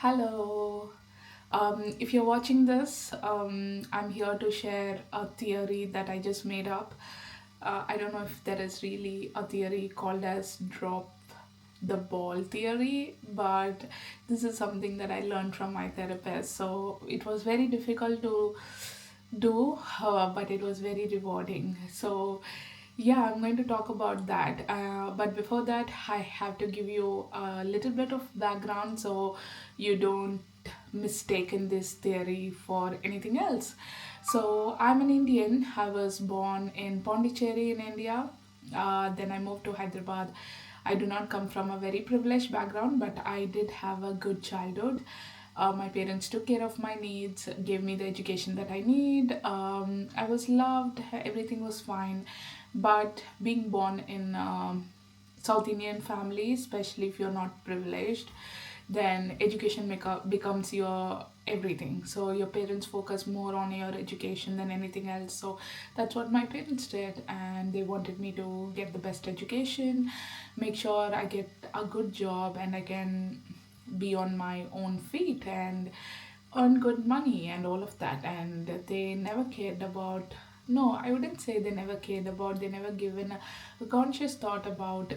Hello. If you're watching this, I'm here to share a theory that I just made up. I don't know if there is really a theory called as drop the ball theory, but this is something that I learned from my therapist. So it was very difficult to do, but it was very rewarding. So, yeah, I'm going to talk about that. But before that, I have to give you a little bit of background so you don't mistaken this theory for anything else. So, I'm an Indian. I was born in Pondicherry in India. Then I moved to Hyderabad. I do not come from a very privileged background, but I did have a good childhood. My parents took care of my needs, gave me the education that I need. I was loved, everything was fine. But being born in South Indian family, especially if you're not privileged, then education becomes your everything. So your parents focus more on your education than anything else. So that's what my parents did, and they wanted me to get the best education, make sure I get a good job, and I can be on my own feet and earn good money and all of that. And they never cared about, no, I wouldn't say they never cared about, they never given a conscious thought about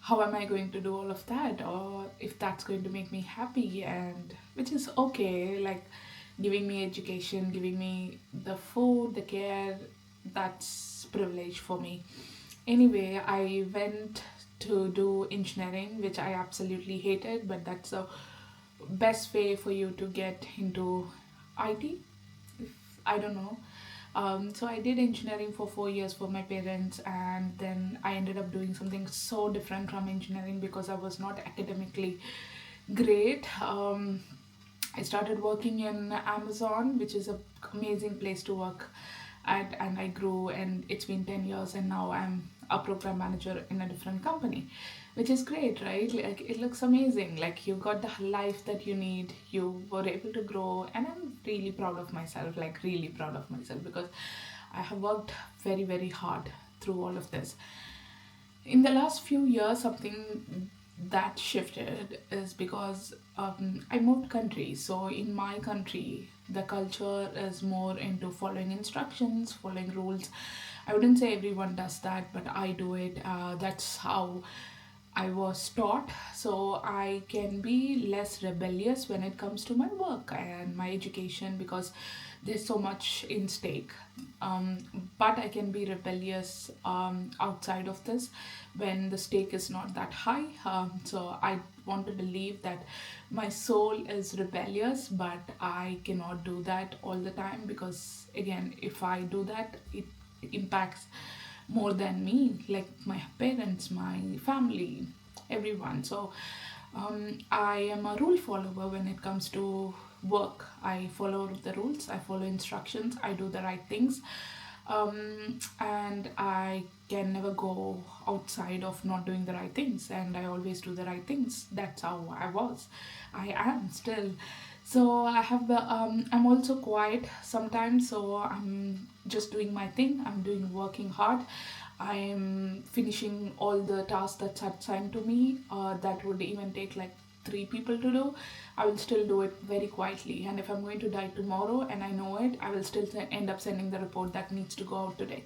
how am I going to do all of that, or if that's going to make me happy, and which is okay, like giving me education, giving me the food, the care, that's privilege for me. Anyway, I went to do engineering, which I absolutely hated, but that's the best way for you to get into IT. If I don't know. So I did engineering for 4 years for my parents, and then I ended up doing something so different from engineering because I was not academically great. I started working in Amazon, which is an amazing place to work at, and I grew, and it's been 10 years, and now I'm a program manager in a different company, which is great, right? Like, it looks amazing. Like, you got the life that you need, you were able to grow, and I'm really proud of myself, like, really proud of myself because I have worked very, very hard through all of this. In the last few years, something that shifted is because I moved countries. So in my country, the culture is more into following instructions, following rules. I wouldn't say everyone does that, but I do it. That's how I was taught, so I can be less rebellious when it comes to my work and my education because there's so much in stake. Um, but I can be rebellious outside of this when the stake is not that high. So I want to believe that my soul is rebellious, but I cannot do that all the time because, again, if I do that, it impacts more than me, like my parents, my family, everyone. So I am a rule follower when it comes to work. I follow the rules, I follow instructions, I do the right things, and I can never go outside of not doing the right things, and I always do the right things. That's how I was. I am still. So I have I'm also quiet sometimes, so I'm just doing my thing. I'm doing working hard. I am finishing all the tasks that's assigned to me. That would even take like three people to do. I will still do it very quietly. And if I'm going to die tomorrow and I know it, I will still end up sending the report that needs to go out today.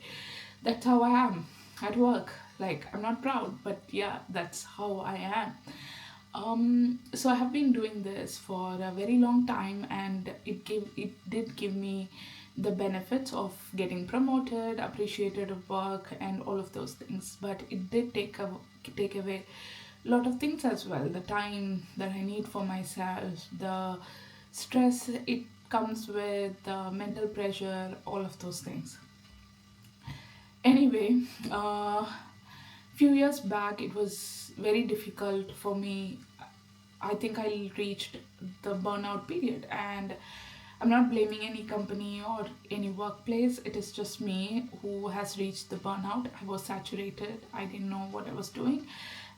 That's how I am at work. Like, I'm not proud, but yeah, that's how I am. So I have been doing this for a very long time, and it did give me the benefits of getting promoted, appreciated at work, and all of those things. But it did take away a lot of things as well. The time that I need for myself, the stress it comes with, the mental pressure, all of those things. Anyway, few years back, it was very difficult for me. I think I reached the burnout period, and I'm not blaming any company or any workplace. It is just me who has reached the burnout. I was saturated, I didn't know what I was doing,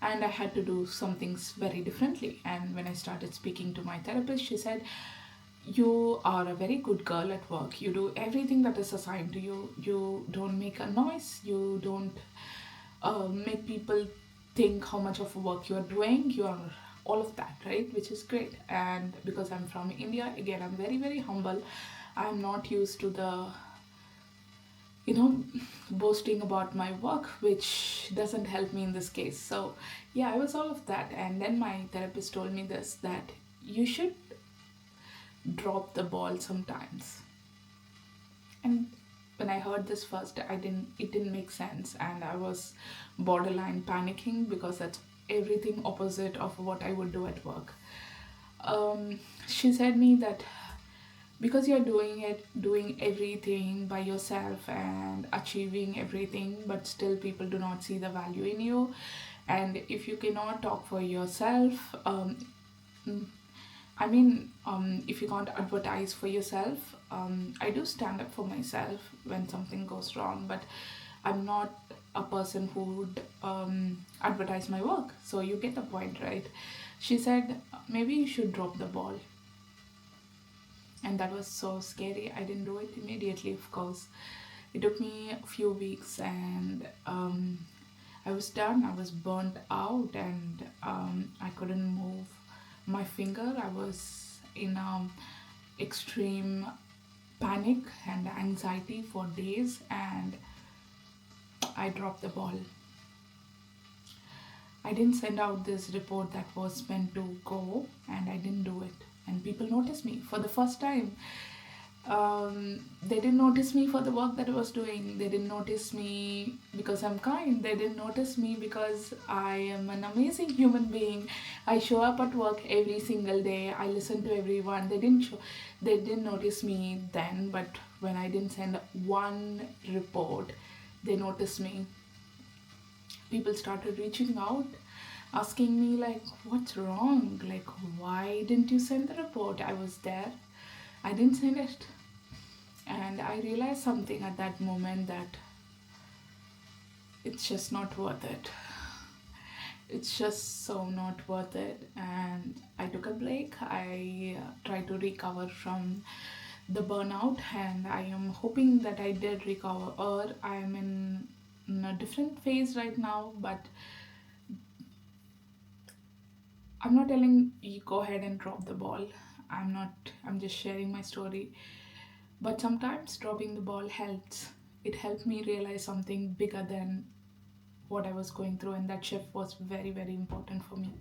and I had to do some things very differently. And when I started speaking to my therapist, she said, you are a very good girl at work. You do everything that is assigned to you. You don't make a noise. You don't make people think how much of work you are doing. You are all of that, right? Which is great. And because I'm from India, again, I'm very, very humble. I'm not used to the, you know, boasting about my work, which doesn't help me in this case. So, yeah, I was all of that. And then my therapist told me this, that you should drop the ball sometimes. And when I heard this first, it didn't make sense, and I was borderline panicking because that's everything opposite of what I would do at work. She said me that because you're doing everything by yourself and achieving everything, but still people do not see the value in you, and if you cannot talk for yourself, if you can't advertise for yourself, I do stand up for myself when something goes wrong, but I'm not a person who would advertise my work. So you get the point, right? She said, maybe you should drop the ball. And that was so scary. I didn't do it immediately, of course. It took me a few weeks, and I was done. I was burnt out, and I couldn't move my finger. I was in extreme panic and anxiety for days, and I dropped the ball. I didn't send out this report that was meant to go, and I didn't do it. And people noticed me for the first time. They didn't notice me for the work that I was doing. They didn't notice me because I'm kind. They didn't notice me because I am an amazing human being. I show up at work every single day. I listen to everyone. They didn't notice me then, but when I didn't send one report, they noticed me. People started reaching out, asking me like, what's wrong, like, why didn't you send the report? I was there, I didn't send it. And I realized something at that moment, that it's just not worth it. It's just so not worth it. And I took a break. I tried to recover from the burnout, and I am hoping that I did recover, or I am in a different phase right now. But I'm not telling you go ahead and drop the ball. I'm not, I'm just sharing my story. But sometimes dropping the ball helps. It helped me realize something bigger than what I was going through, and that shift was very, very important for me.